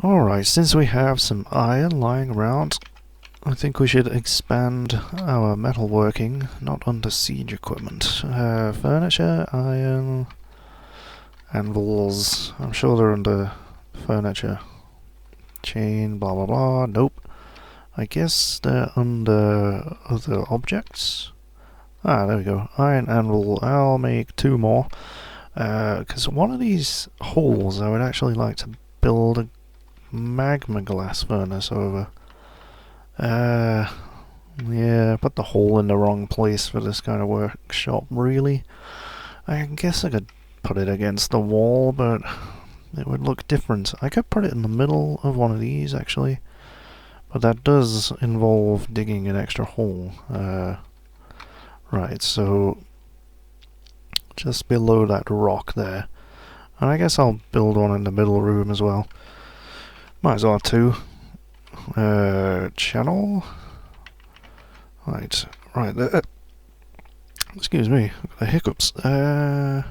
Alright, since we have some iron lying around, I think we should expand our metalworking, not under siege equipment. Furniture, iron, anvils. I'm sure they're under furniture. Chain, blah blah blah. Nope. I guess they're under other objects. Ah, there we go. Iron anvil. I'll make 2 more. Because one of these holes I would actually like to build a magma glass furnace over. Yeah, put the hole in the wrong place for this kind of workshop, really. I guess I could put it against the wall, but it would look different. I could put it in the middle of one of these, actually. But that does involve digging an extra hole. Right, so just below that rock there. And I guess I'll build one in the middle room as well. Might as well have 2. Channel. Right there. Excuse me, the hiccups. I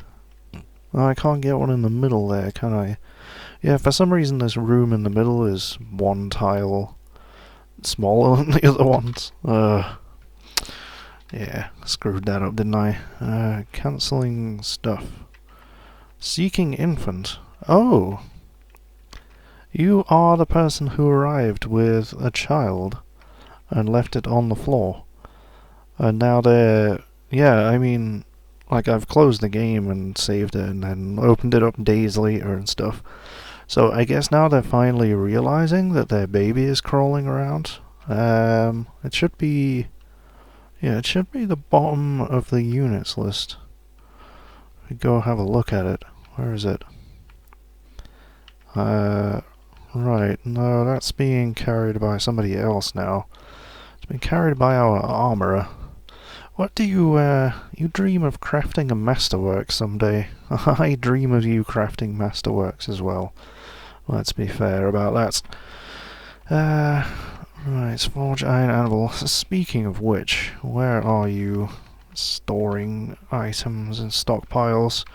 can't get one in the middle there, can I? Yeah, for some reason this room in the middle is 1 tile smaller than the other ones. Yeah, screwed that up, didn't I? Cancelling stuff. Seeking infant. Oh! You are the person who arrived with a child and left it on the floor. And now they're... Yeah, I mean, like, I've closed the game and saved it and then opened it up days later and stuff. So I guess now they're finally realizing that their baby is crawling around. It should be... Yeah, it should be the bottom of the units list. We go have a look at it. Where is it? Right, no, that's being carried by somebody else now. It's been carried by our armourer. What do you, you dream of crafting a masterwork someday. I dream of you crafting masterworks as well. Let's be fair about that. Right, forge iron anvil. Speaking of which, where are you storing items in stockpiles?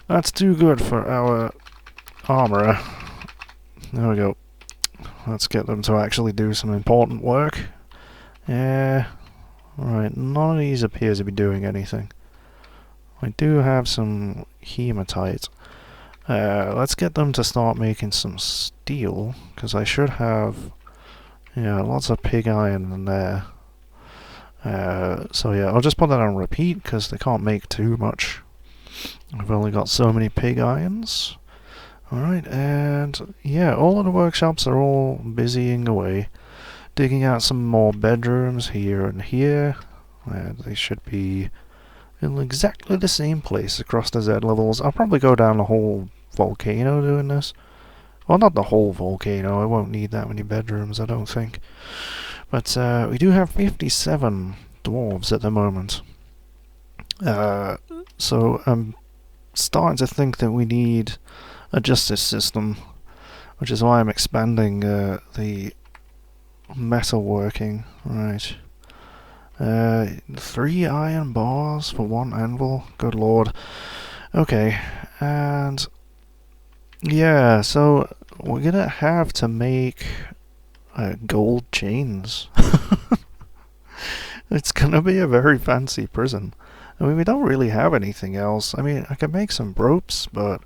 That's too good for our armourer. There we go. Let's get them to actually do some important work. Yeah. Right, none of these appears to be doing anything. I do have some hematite. Let's get them to start making some steel, because I should have... Yeah, lots of pig iron in there. So yeah, I'll just put that on repeat, because they can't make too much. I've only got so many pig irons. Alright, and yeah, all of the workshops are all busying away, digging out some more bedrooms here and here. They should be in exactly the same place across the Z levels. I'll probably go down the whole volcano doing this. Well, not the whole volcano, I won't need that many bedrooms, I don't think. But we do have 57 dwarves at the moment. So I'm starting to think that we need a justice system, which is why I'm expanding the metalworking. Right. 3 iron bars for 1 anvil. Good lord. Okay, and yeah, so we're gonna have to make gold chains. It's gonna be a very fancy prison. I mean, we don't really have anything else. I mean, I could make some ropes, but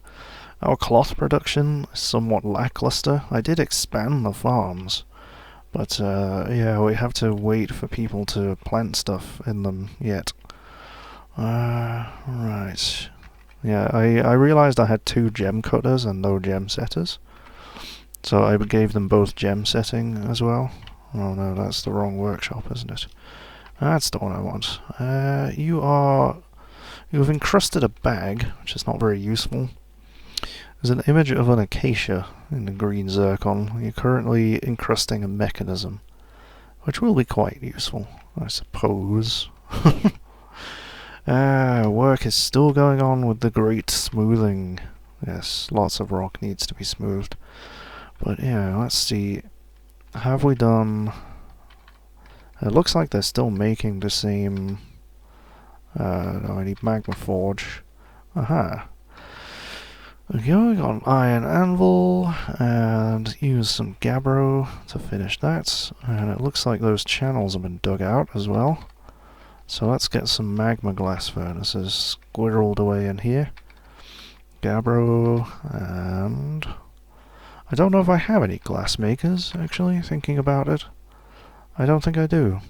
our cloth production is somewhat lackluster. I did expand the farms, but yeah, we have to wait for people to plant stuff in them yet. Right. Yeah, I realized I had 2 gem cutters and no gem setters. So I gave them both gem setting as well. Oh no, that's the wrong workshop, isn't it? That's the one I want. You've encrusted a bag, which is not very useful. There's an image of an acacia in the green zircon. You're currently encrusting a mechanism, which will be quite useful, I suppose. Work is still going on with the great smoothing. Yes, lots of rock needs to be smoothed. But yeah, let's see. Have we done... It looks like they're still making the same... No, I need magma forge. Aha. Okay, we got an iron anvil, and use some gabbro to finish that. And it looks like those channels have been dug out as well. So let's get some magma glass furnaces squirreled away in here. Gabbro, and I don't know if I have any glass makers, actually, thinking about it. I don't think I do.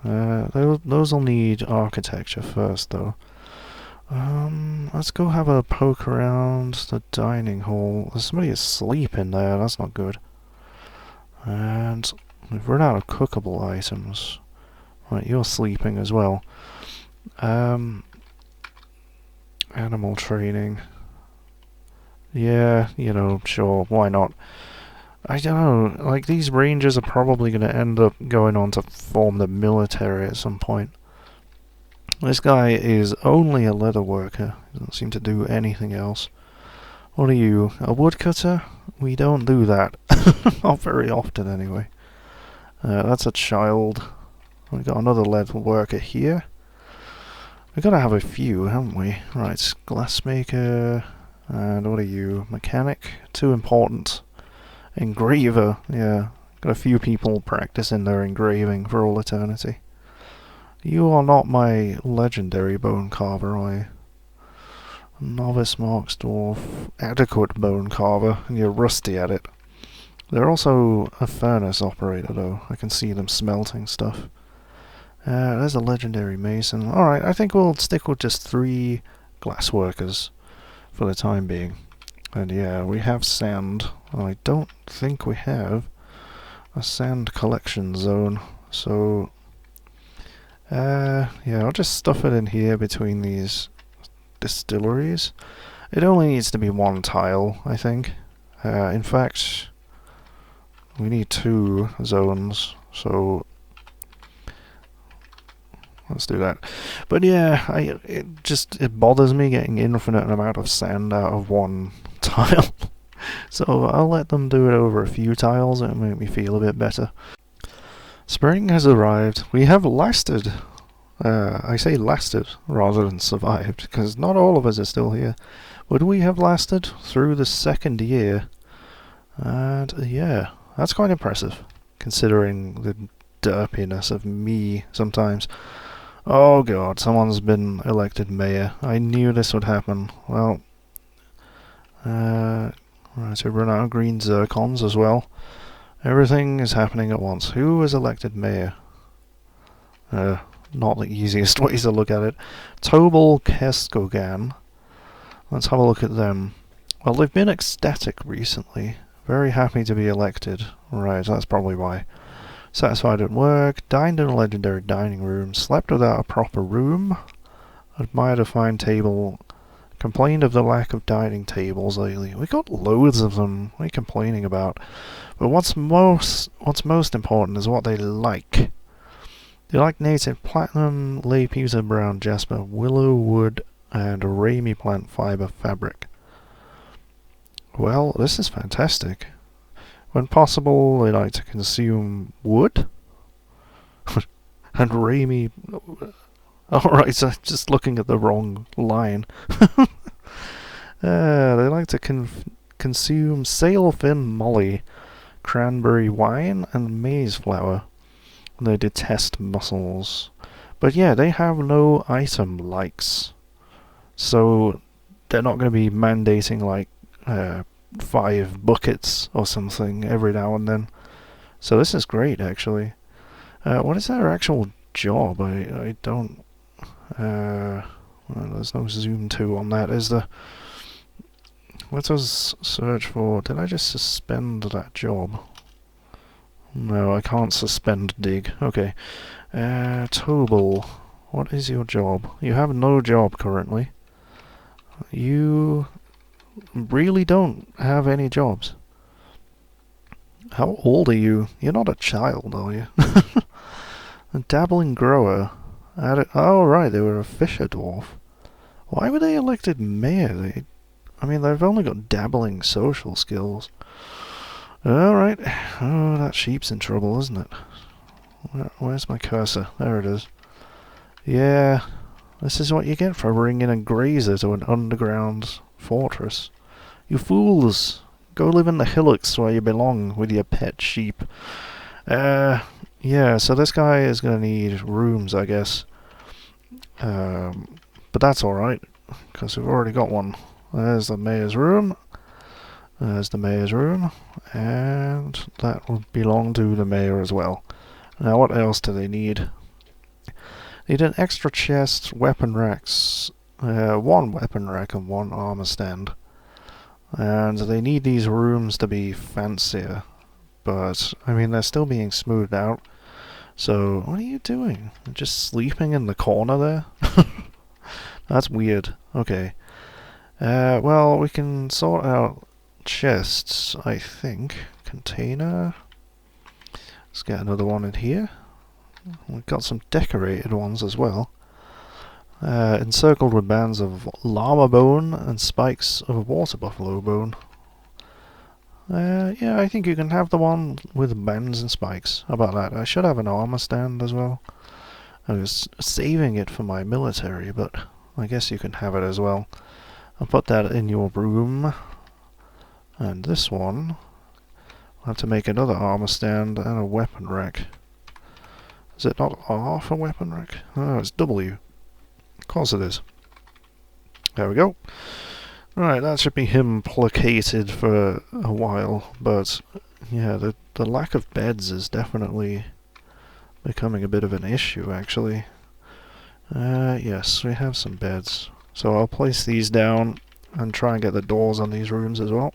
Those will need architecture first, though. Let's go have a poke around the dining hall. There's somebody asleep in there, that's not good. And we've run out of cookable items. Right, you're sleeping as well. Animal training. Yeah, you know, sure, why not? I don't know, like, these rangers are probably going to end up going on to form the military at some point. This guy is only a leather worker. He doesn't seem to do anything else. What are you, a woodcutter? We don't do that. Not very often, anyway. That's a child. We've got another leather worker here. We've got to have a few, haven't we? Right, glassmaker. And what are you? Mechanic? Too important. Engraver. Yeah, got a few people practicing their engraving for all eternity. You are not my legendary bone carver, are you? Novice Marks Dwarf, adequate bone carver, and you're rusty at it. They're also a furnace operator, though. I can see them smelting stuff. There's a legendary mason. Alright, I think we'll stick with just 3 glass workers for the time being. And yeah, we have sand. I don't think we have a sand collection zone, so yeah, I'll just stuff it in here between these distilleries. It only needs to be 1 tile, I think. In fact, we need 2 zones, so let's do that. But yeah, it bothers me getting infinite amount of sand out of 1 tile. So I'll let them do it over a few tiles, it'll make me feel a bit better. Spring has arrived. We have lasted. I say lasted rather than survived, because not all of us are still here. But we have lasted through the 2nd year. And yeah, that's quite impressive, considering the derpiness of me sometimes. Oh god, someone's been elected mayor. I knew this would happen. Well, right, so we run out of green zircons as well. Everything is happening at once. Who was elected mayor? Not the easiest way to look at it. Tobal Keskogan. Let's have a look at them. Well, they've been ecstatic recently. Very happy to be elected. Right, that's probably why. Satisfied at work. Dined in a legendary dining room. Slept without a proper room. Admired a fine table. Complained of the lack of dining tables lately. We got loads of them. What are you complaining about? But what's most important is what they like. They like native platinum, lay pewter brown jasper, willow wood, and rami plant fiber fabric. Well, this is fantastic. When possible, they like to consume wood and rami. Alright, so just looking at the wrong line. They like to consume sailfin molly, cranberry wine, and maize flour. They detest mussels. But yeah, they have no item likes. So they're not going to be mandating like 5 buckets or something every now and then. So this is great, actually. What is their actual job? I don't... well, there's no zoom to on that, is there? Let us search for... Did I just suspend that job? No, I can't suspend dig. Okay. Tobal, what is your job? You have no job currently. You really don't have any jobs. How old are you? You're not a child, are you? A dabbling grower. Oh, right, they were a fisher dwarf. Why were they elected mayor? I mean, they've only got dabbling social skills. Alright. Oh, that sheep's in trouble, isn't it? Where's my cursor? There it is. Yeah, this is what you get for bringing a grazer to an underground fortress. You fools! Go live in the hillocks where you belong with your pet sheep. Yeah, so this guy is gonna need rooms, I guess. But that's alright, because we've already got one. There's the mayor's room. There's the mayor's room. And that will belong to the mayor as well. Now, what else do they need? Need an extra chest, weapon racks, one weapon rack and one armor stand. And they need these rooms to be fancier. But, I mean, they're still being smoothed out. So, what are you doing? Just sleeping in the corner there? That's weird. Okay. Well, we can sort out chests, I think. Container. Let's get another one in here. We've got some decorated ones as well. Encircled with bands of llama bone and spikes of water buffalo bone. Yeah, I think you can have the one with bands and spikes. How about that? I should have an armor stand as well. I was saving it for my military, but I guess you can have it as well. I'll put that in your room. And this one, I'll have to make another armor stand and a weapon rack. Is it not R for weapon rack? Oh, it's W. Of course it is. There we go. Right, that should be him placated for a while, but yeah, the lack of beds is definitely becoming a bit of an issue, actually. Yes, we have some beds. So I'll place these down and try and get the doors on these rooms as well.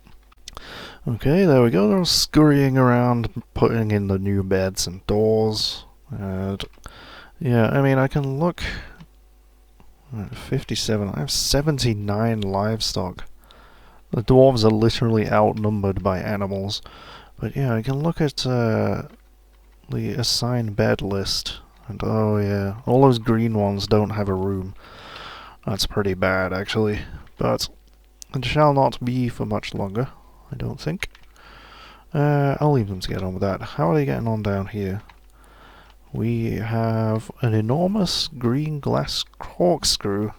Okay, there we go. They're scurrying around, putting in the new beds and doors. And yeah, I mean, I can look... 57. I have 79 livestock. The dwarves are literally outnumbered by animals. But yeah, I can look at the assigned bed list. And oh yeah, all those green ones don't have a room. That's pretty bad, actually. But it shall not be for much longer, I don't think. I'll leave them to get on with that. How are they getting on down here? We have an enormous green glass corkscrew.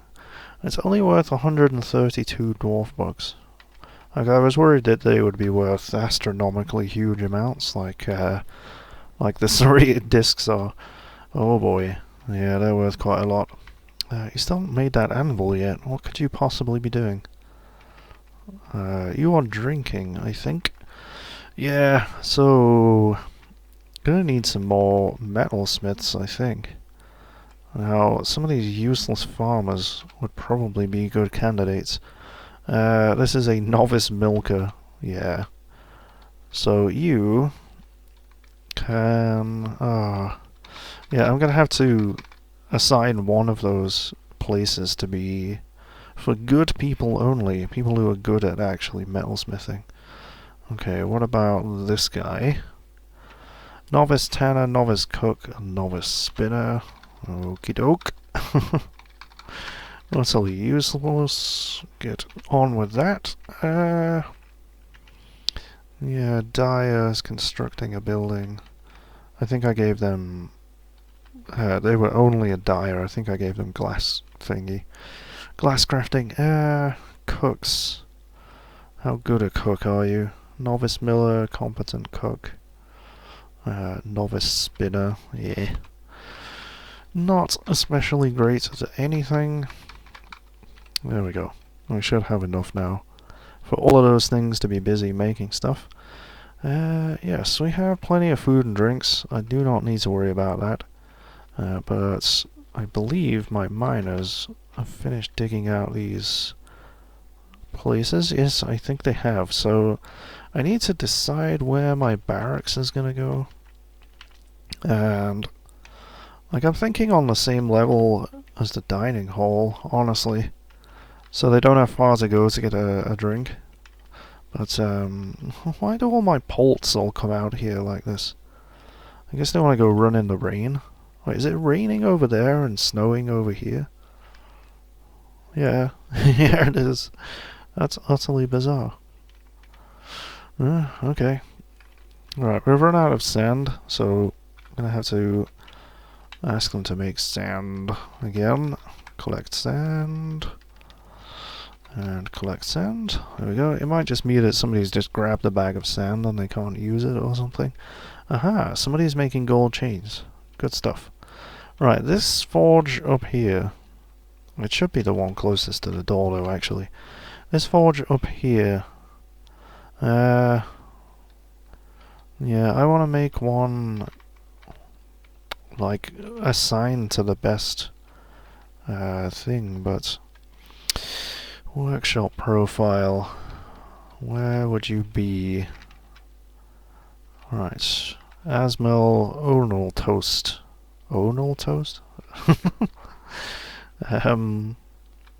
It's only worth 132 dwarf bucks. Like, I was worried that they would be worth astronomically huge amounts, like the serrated discs are. Oh boy, yeah, they're worth quite a lot. You still haven't made that anvil yet. What could you possibly be doing? You are drinking, I think. Yeah, so... gonna need some more metalsmiths, I think. Now, some of these useless farmers would probably be good candidates. This is a novice milker, yeah. So you can... yeah, I'm gonna have to assign one of those places to be for good people only. People who are good at actually metalsmithing. Okay, what about this guy? Novice tanner, novice cook, novice spinner. Okie doke. That's all useless. Get on with that. Yeah, dyers constructing a building. I think I gave them... they were only a dyer. I think I gave them glass thingy. Glass crafting. Cooks. How good a cook are you? Novice miller, competent cook. Novice spinner, yeah. Not especially great at anything. There we go. We should have enough now for all of those things to be busy making stuff. Yes, we have plenty of food and drinks. I do not need to worry about that. But I believe my miners have finished digging out these places. Yes, I think they have. So I need to decide where my barracks is going to go. And like, I'm thinking on the same level as the dining hall, honestly. So they don't have far to go to get a drink. But why do all my poults all come out here like this? I guess they want to go run in the rain. Wait, is it raining over there and snowing over here? Yeah, yeah it is. That's utterly bizarre. Okay. Alright, we've run out of sand, so I'm gonna have to ask them to make sand again. Collect sand. And collect sand. There we go. It might just be that somebody's just grabbed a bag of sand and they can't use it or something. Aha! Somebody's making gold chains. Good stuff. Right, this forge up here. It should be the one closest to the door though, actually. This forge up here. Yeah, I want to make one like assigned to the best thing, but workshop profile, where would you be? Right, Asmel Onal Toast. Onal Toast?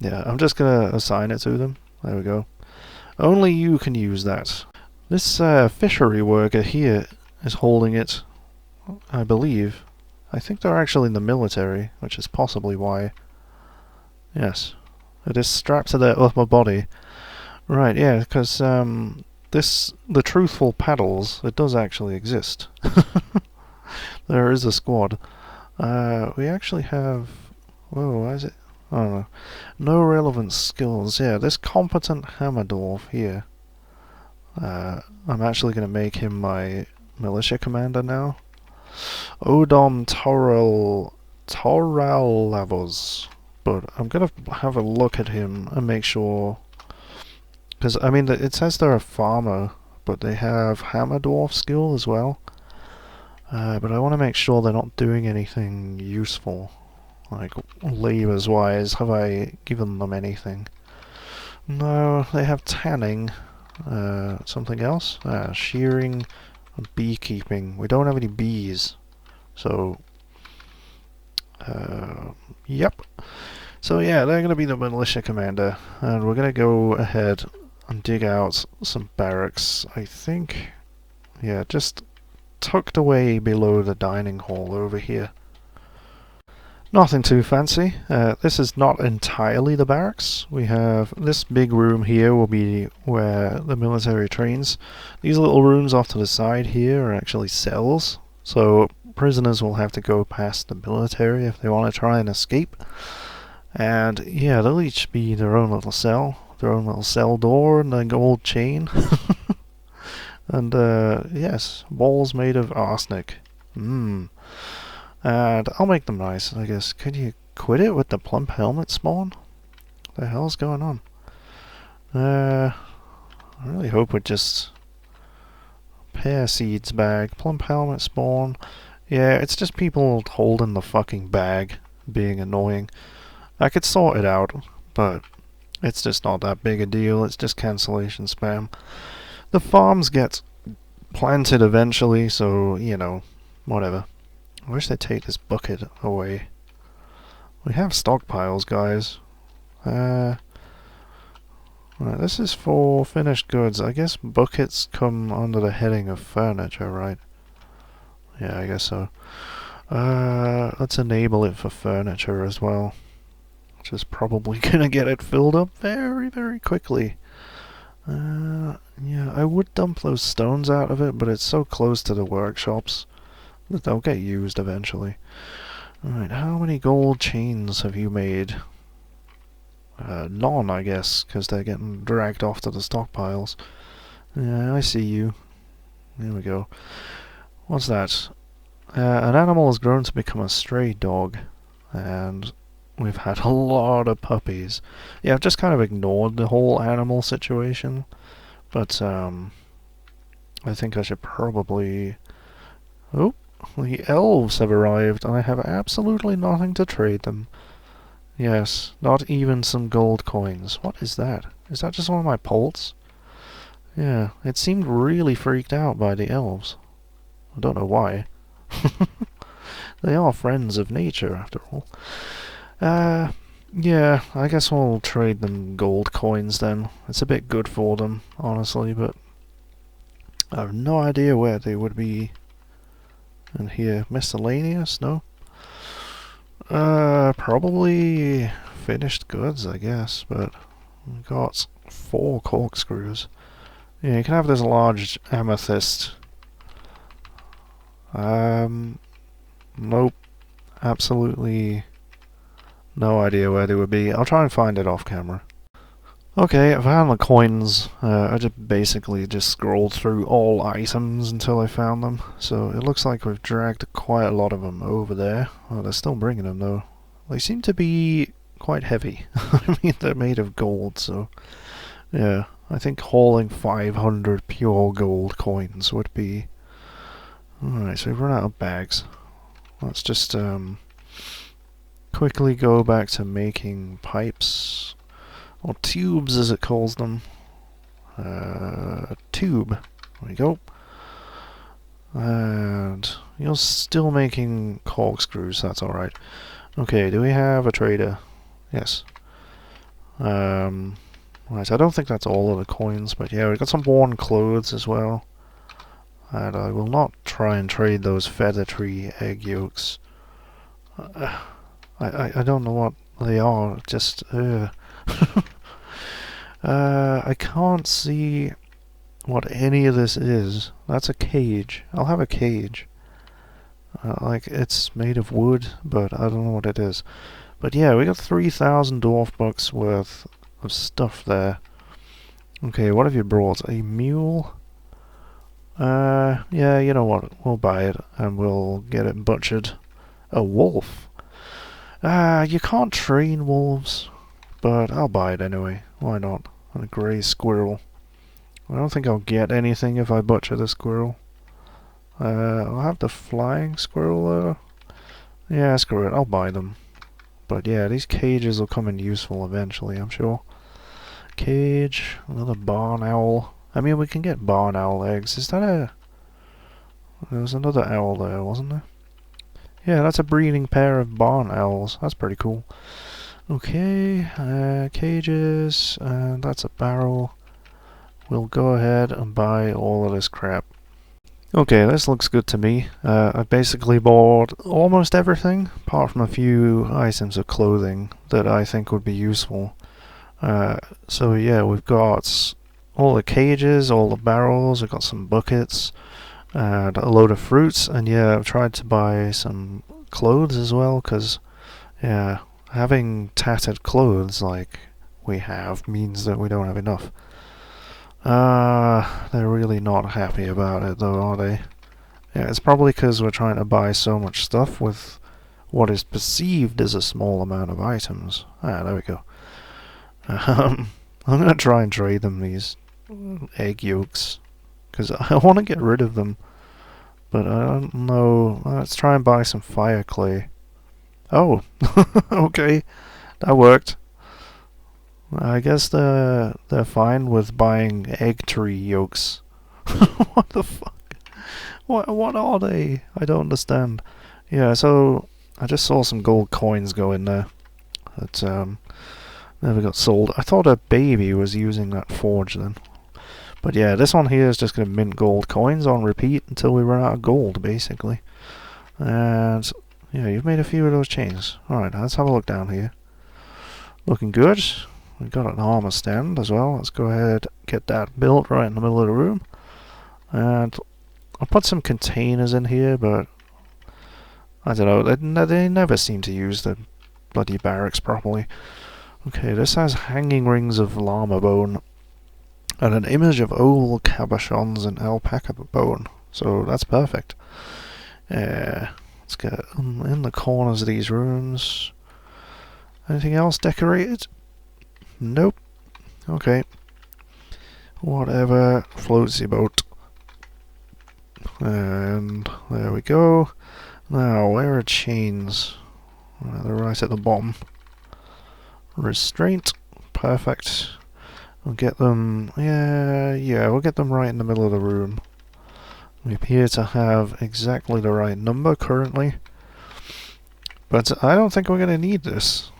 Yeah, I'm just gonna assign it to them. There we go. Only you can use that. This fishery worker here is holding it, I believe. I think they're actually in the military, which is possibly why. Yes. It is strapped to their upper body. Right, yeah, because the truthful paddles, it does actually exist. There is a squad. We actually have... Whoa, why is it? I don't know. No relevant skills. Yeah, this competent hammer dwarf here. I'm actually going to make him my militia commander now. Odom Toralavos. But I'm going to have a look at him and make sure... Because, I mean, it says they're a farmer, but they have hammer dwarf skill as well. But I want to make sure they're not doing anything useful. Like, labours-wise, have I given them anything? No, they have tanning. Something else? Shearing and beekeeping. We don't have any bees. So, yep. So yeah, they're going to be the militia commander. And we're going to go ahead and dig out some barracks, I think. Yeah, just tucked away below the dining hall over here. Nothing too fancy. This is not entirely the barracks. We have this big room here will be where the military trains. These little rooms off to the side here are actually cells. So prisoners will have to go past the military if they want to try and escape. And yeah, they'll each be their own little cell. Their own little cell door and a gold chain. And yes, walls made of arsenic. And I'll make them nice, I guess. Could you quit it with the plump helmet spawn? What the hell's going on? I really hope it just... Pear seeds bag, plump helmet spawn. Yeah, it's just people holding the fucking bag, being annoying. I could sort it out, but it's just not that big a deal. It's just cancellation spam. The farms get planted eventually, so, you know, whatever. I wish they'd take this bucket away. We have stockpiles, guys. Right, this is for finished goods. I guess buckets come under the heading of furniture, right? Yeah, I guess so. Let's enable it for furniture as well. Which is probably gonna get it filled up very, very quickly. Yeah, I would dump those stones out of it, but it's so close to the workshops. They'll get used eventually. Alright, how many gold chains have you made? None, I guess, because they're getting dragged off to the stockpiles. Yeah, I see you. There we go. What's that? An animal has grown to become a stray dog, and we've had a lot of puppies. Yeah, I've just kind of ignored the whole animal situation, but I think I should probably... Oh! The elves have arrived, and I have absolutely nothing to trade them. Yes, not even some gold coins. What is that? Is that just one of my poults? Yeah, it seemed really freaked out by the elves. I don't know why. They are friends of nature, after all. Yeah, I guess we'll trade them gold coins then. It's a bit good for them, honestly, but I have no idea where they would be. And here, miscellaneous? No? Probably finished goods, I guess, but we've got 4 corkscrews. Yeah, you can have this large amethyst. Nope. Absolutely no idea where they would be. I'll try and find it off camera. Okay, I found the coins. I just basically just scrolled through all items until I found them. So it looks like we've dragged quite a lot of them over there. Oh, they're still bringing them though. They seem to be quite heavy. I mean, they're made of gold, so yeah. I think hauling 500 pure gold coins would be... Alright, so we've run out of bags. Let's just quickly go back to making pipes. Or tubes, as it calls them. Tube. There we go. And you're still making corkscrews, that's alright. Okay, do we have a trader? Yes. Right, I don't think that's all of the coins, but yeah, we've got some worn clothes as well. And I will not try and trade those feather tree egg yolks. I don't know what they are, just... I can't see what any of this is. That's a cage. I'll have a cage. Like, it's made of wood, but I don't know what it is. But yeah, we got 3,000 dwarf bucks worth of stuff there. Okay, what have you brought? A mule? Yeah, you know what? We'll buy it, and we'll get it butchered. A wolf? You can't train wolves, but I'll buy it anyway. Why not? And a grey squirrel. I don't think I'll get anything if I butcher the squirrel. I'll have the flying squirrel though. Yeah, screw it, I'll buy them. But yeah, these cages will come in useful eventually, I'm sure. Cage, another barn owl. I mean, we can get barn owl eggs. Is that a... There was another owl there, wasn't there? Yeah, that's a breeding pair of barn owls. That's pretty cool. Okay, cages, and that's a barrel. We'll go ahead and buy all of this crap. Okay, this looks good to me. I basically bought almost everything, apart from a few items of clothing that I think would be useful. So yeah, we've got all the cages, all the barrels, we've got some buckets, and a load of fruits, and yeah, I've tried to buy some clothes as well, because, yeah, having tattered clothes like we have means that we don't have enough. They're really not happy about it though, are they? Yeah, it's probably because we're trying to buy so much stuff with what is perceived as a small amount of items. There we go. I'm gonna try and trade them these egg yolks, because I want to get rid of them, but I don't know. Let's try and buy some fire clay. Oh, okay, that worked. I guess they're fine with buying egg tree yolks. What the fuck? What are they? I don't understand. Yeah, so I just saw some gold coins go in there that never got sold. I thought a baby was using that forge then. But yeah, this one here is just going to mint gold coins on repeat until we run out of gold, basically. And yeah, you've made a few of those chains. Alright, let's have a look down here. Looking good. We've got an armor stand as well. Let's go ahead and get that built right in the middle of the room. And I'll put some containers in here, but I don't know, they never seem to use the bloody barracks properly. Okay, this has hanging rings of llama bone and an image of oval cabochons and alpaca bone. So that's perfect. Let's get in the corners of these rooms. Anything else decorated? Nope. Okay. Whatever floats your boat. And there we go. Now, where are chains? They're right at the bottom. Restraint. Perfect. We'll get them... Yeah, we'll get them right in the middle of the room. We appear to have exactly the right number currently. But I don't think we're going to need this.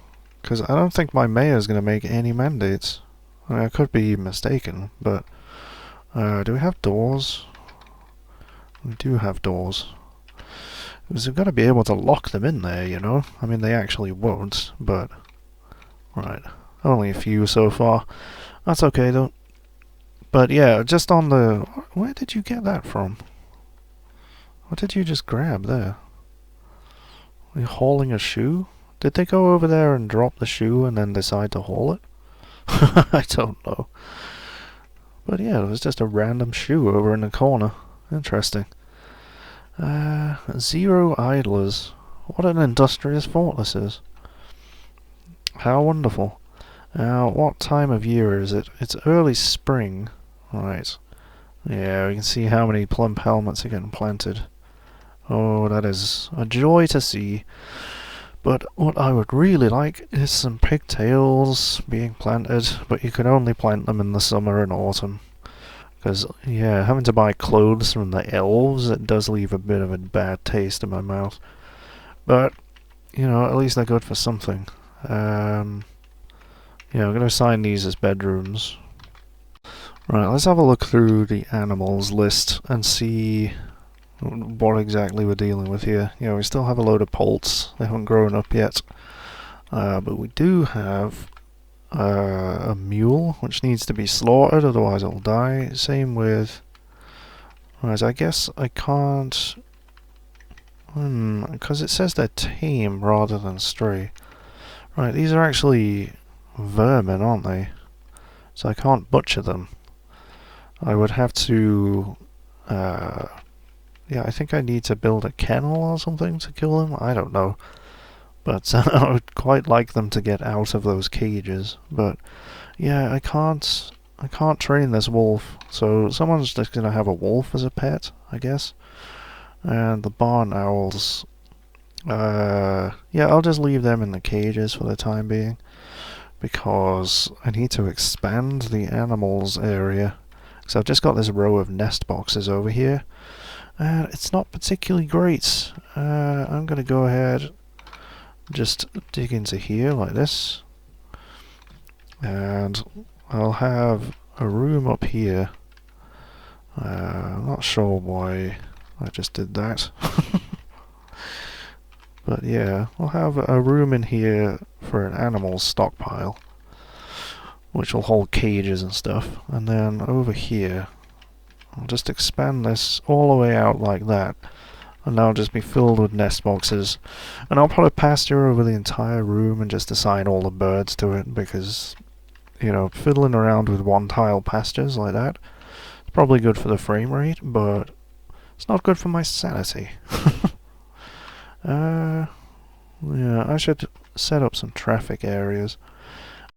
Because I don't think my mayor's going to make any mandates. I could be mistaken, but... do we have doors? We do have doors. Because we've got to be able to lock them in there, you know? I mean, they actually won't, but... Right. Only a few so far. That's okay, though. But yeah, just on the... Where did you get that from? What did you just grab there? Are you hauling a shoe? Did they go over there and drop the shoe and then decide to haul it? I don't know. But yeah, it was just a random shoe over in the corner. Interesting. 0 idlers. What an industrious fort this is. How wonderful. Now, what time of year is it? It's early spring. Right. Yeah, we can see how many plump helmets are getting planted. Oh, that is a joy to see. But what I would really like is some pigtails being planted, but you can only plant them in the summer and autumn. Because, yeah, having to buy clothes from the elves, it does leave a bit of a bad taste in my mouth. But, you know, at least they're good for something. Yeah, I'm going to assign these as bedrooms. Right, let's have a look through the animals list and see what exactly we're dealing with here. Yeah, we still have a load of poults. They haven't grown up yet. But we do have a mule, which needs to be slaughtered, otherwise it'll die. Same with... Right, I guess I can't... because it says they're tame rather than stray. Right, these are actually vermin, aren't they? So I can't butcher them. I would have to... yeah, I think I need to build a kennel or something to kill them. I don't know. But I would quite like them to get out of those cages. But yeah, I can't train this wolf. So someone's just gonna have a wolf as a pet, I guess. And the barn owls. Yeah, I'll just leave them in the cages for the time being, because I need to expand the animals area. So I've just got this row of nest boxes over here, and it's not particularly great. I'm going to go ahead, just dig into here like this, and I'll have a room up here. I'm not sure why I just did that. But yeah, I'll have a room in here for an animal stockpile, which will hold cages and stuff. And then over here, I'll just expand this all the way out like that, and that'll just be filled with nest boxes. And I'll put a pasture over the entire room and just assign all the birds to it, because, you know, fiddling around with one-tile pastures like that, it's probably good for the frame rate, but it's not good for my sanity. Yeah, I should set up some traffic areas.